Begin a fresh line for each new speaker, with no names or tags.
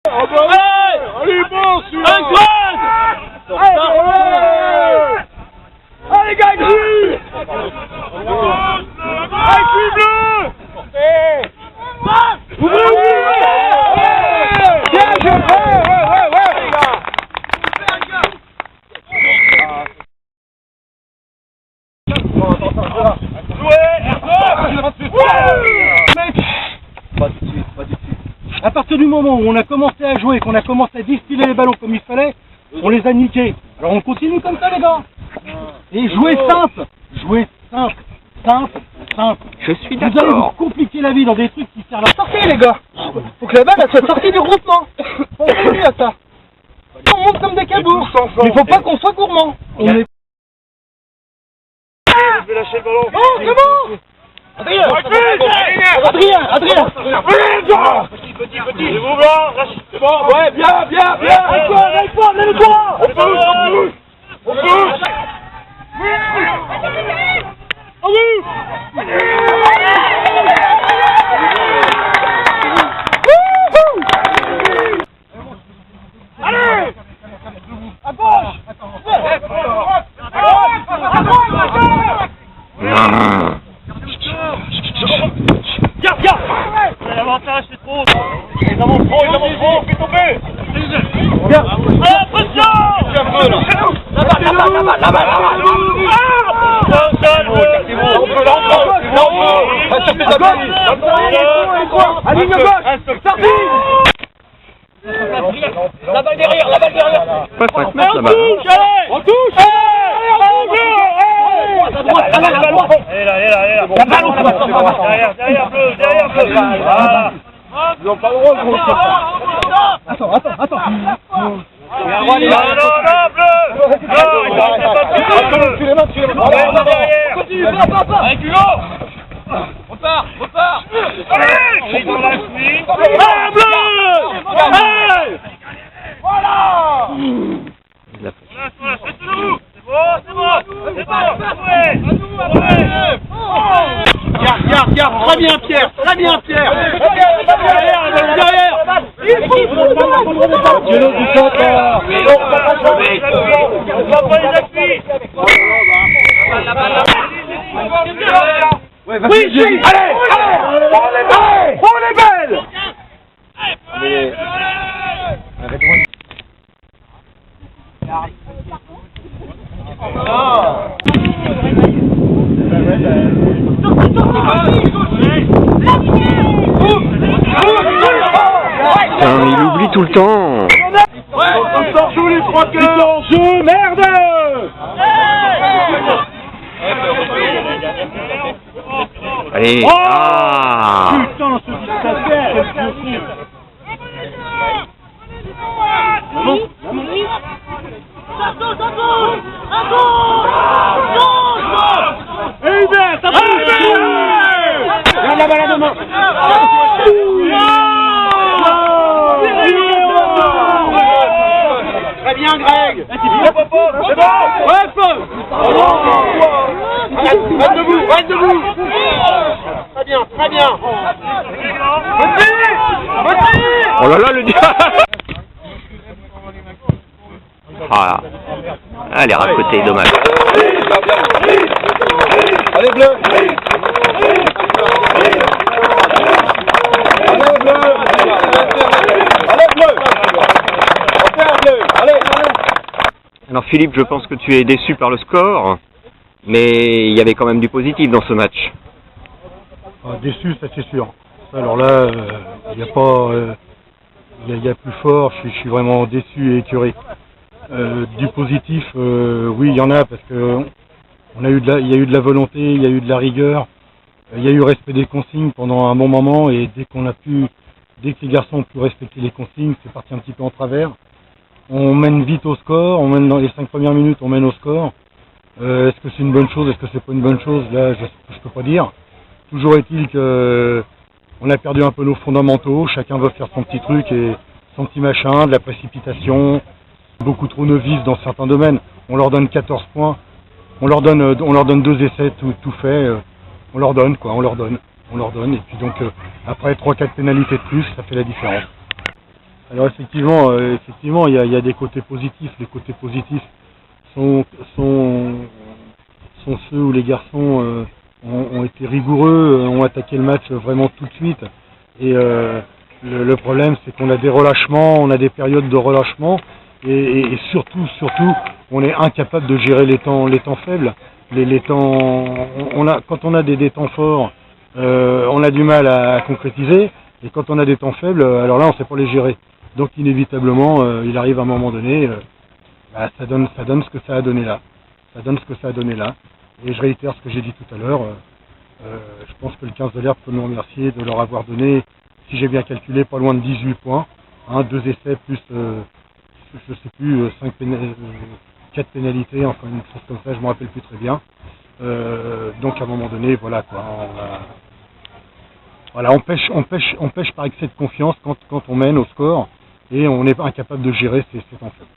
Allez, bon, celui-là. Allez, les gars, gris. Avec lui bleu. Bien, je ouais, les gars.
Pas tout de suite. À partir du moment où on a commencé à jouer, qu'on a commencé à distiller les ballons comme il fallait, on les a niqués. Alors on continue comme ça, les gars. Et jouer simple.
Je suis
Vous allez
d'accord.
vous compliquer la vie dans des trucs qui servent à
Sortez, les gars. Faut que la balle elle soit sortie du groupement. On continue à ça. On monte comme des cabours. Mais faut pas qu'on soit gourmand. On est...
Je vais lâcher le ballon.
Oh, c'est bon. Adrien.
Petit. C'est bon, blanc. C'est bon.
Ouais, bien. Reste-toi, mets-le-toi.
On pousse.
Ah oui. Allez. À gauche. Garde.
L'avantage, c'est trop. Ils en vont trop. Fais tomber. Pression.
La balle. Aligne gauche. Sorti. La balle derrière.
Pas 5 mètres là-bas.
On touche.
Elle est là.
La balle, on va
Derrière bleu. Voilà.
Ils n'ont pas le droit de gros. Attends.
Non, bleu.
Tu les mains.
Derrière.
Continue, pas.
Avec Hugo. Repart. Allez, dans la suite.
Bleu. Voilà.
Faites-nous. C'est bon.
Garde. Très bien, Pierre. Derrière.
Dieu du soccer.
On va pas les appuyer.
Oui, allez. On est belle.
Putain, il oublie tout le temps.
On sort jouer les 3 quarts. Jeu, merde.
Allez.
Oh
Ah.
Putain, ce dictateur, quel vieux
Et bien, ça regarde la balle à 2 mains. Très bien, Greg.
C'est bon.
Reste debout. Très bien.
Oh là là, le diable. Ah, elle est racotée, dommage.
Allez, bleu.
Alors Philippe, je pense que tu es déçu par le score, mais il y avait quand même du positif dans ce match.
Déçu, ça c'est sûr. Alors là, il n'y a pas, il y a plus fort. Je suis vraiment déçu et écœuré. Du positif, oui, il y en a parce que il y a eu de la volonté, il y a eu de la rigueur, il y a eu respect des consignes pendant un bon moment et dès que les garçons ont pu respecter les consignes, c'est parti un petit peu en travers. On mène vite au score, on mène dans les 5 premières minutes, on mène au score. Est-ce que c'est une bonne chose, est-ce que c'est pas une bonne chose? Là, je peux pas dire. Toujours est-il que on a perdu un peu nos fondamentaux, chacun veut faire son petit truc et son petit machin, de la précipitation, beaucoup trop novices dans certains domaines. On leur donne 14 points, on leur donne 2 essais, tout fait, on leur donne, et puis donc après 3-4 pénalités de plus, ça fait la différence. Alors effectivement, il y a des côtés positifs. Les côtés positifs sont ceux où les garçons ont été rigoureux, ont attaqué le match vraiment tout de suite. Et le problème, c'est qu'on a des relâchements, on a des périodes de relâchement, et surtout, on est incapable de gérer les temps faibles. Les temps, quand on a des temps forts, on a du mal à concrétiser, et quand on a des temps faibles, alors là, on ne sait pas les gérer. Donc inévitablement, il arrive à un moment donné, ça donne ce que ça a donné là. Ça donne ce que ça a donné là. Et je réitère ce que j'ai dit tout à l'heure. Je pense que le 15 de l'Herbe peut nous remercier de leur avoir donné, si j'ai bien calculé, pas loin de 18 points. 2 essais plus, je sais plus, 4 pénalités, enfin une chose comme ça, je me rappelle plus très bien. Donc à un moment donné, voilà quoi. On pêche par excès de confiance quand on mène au score et on est incapable de gérer ces temps faibles.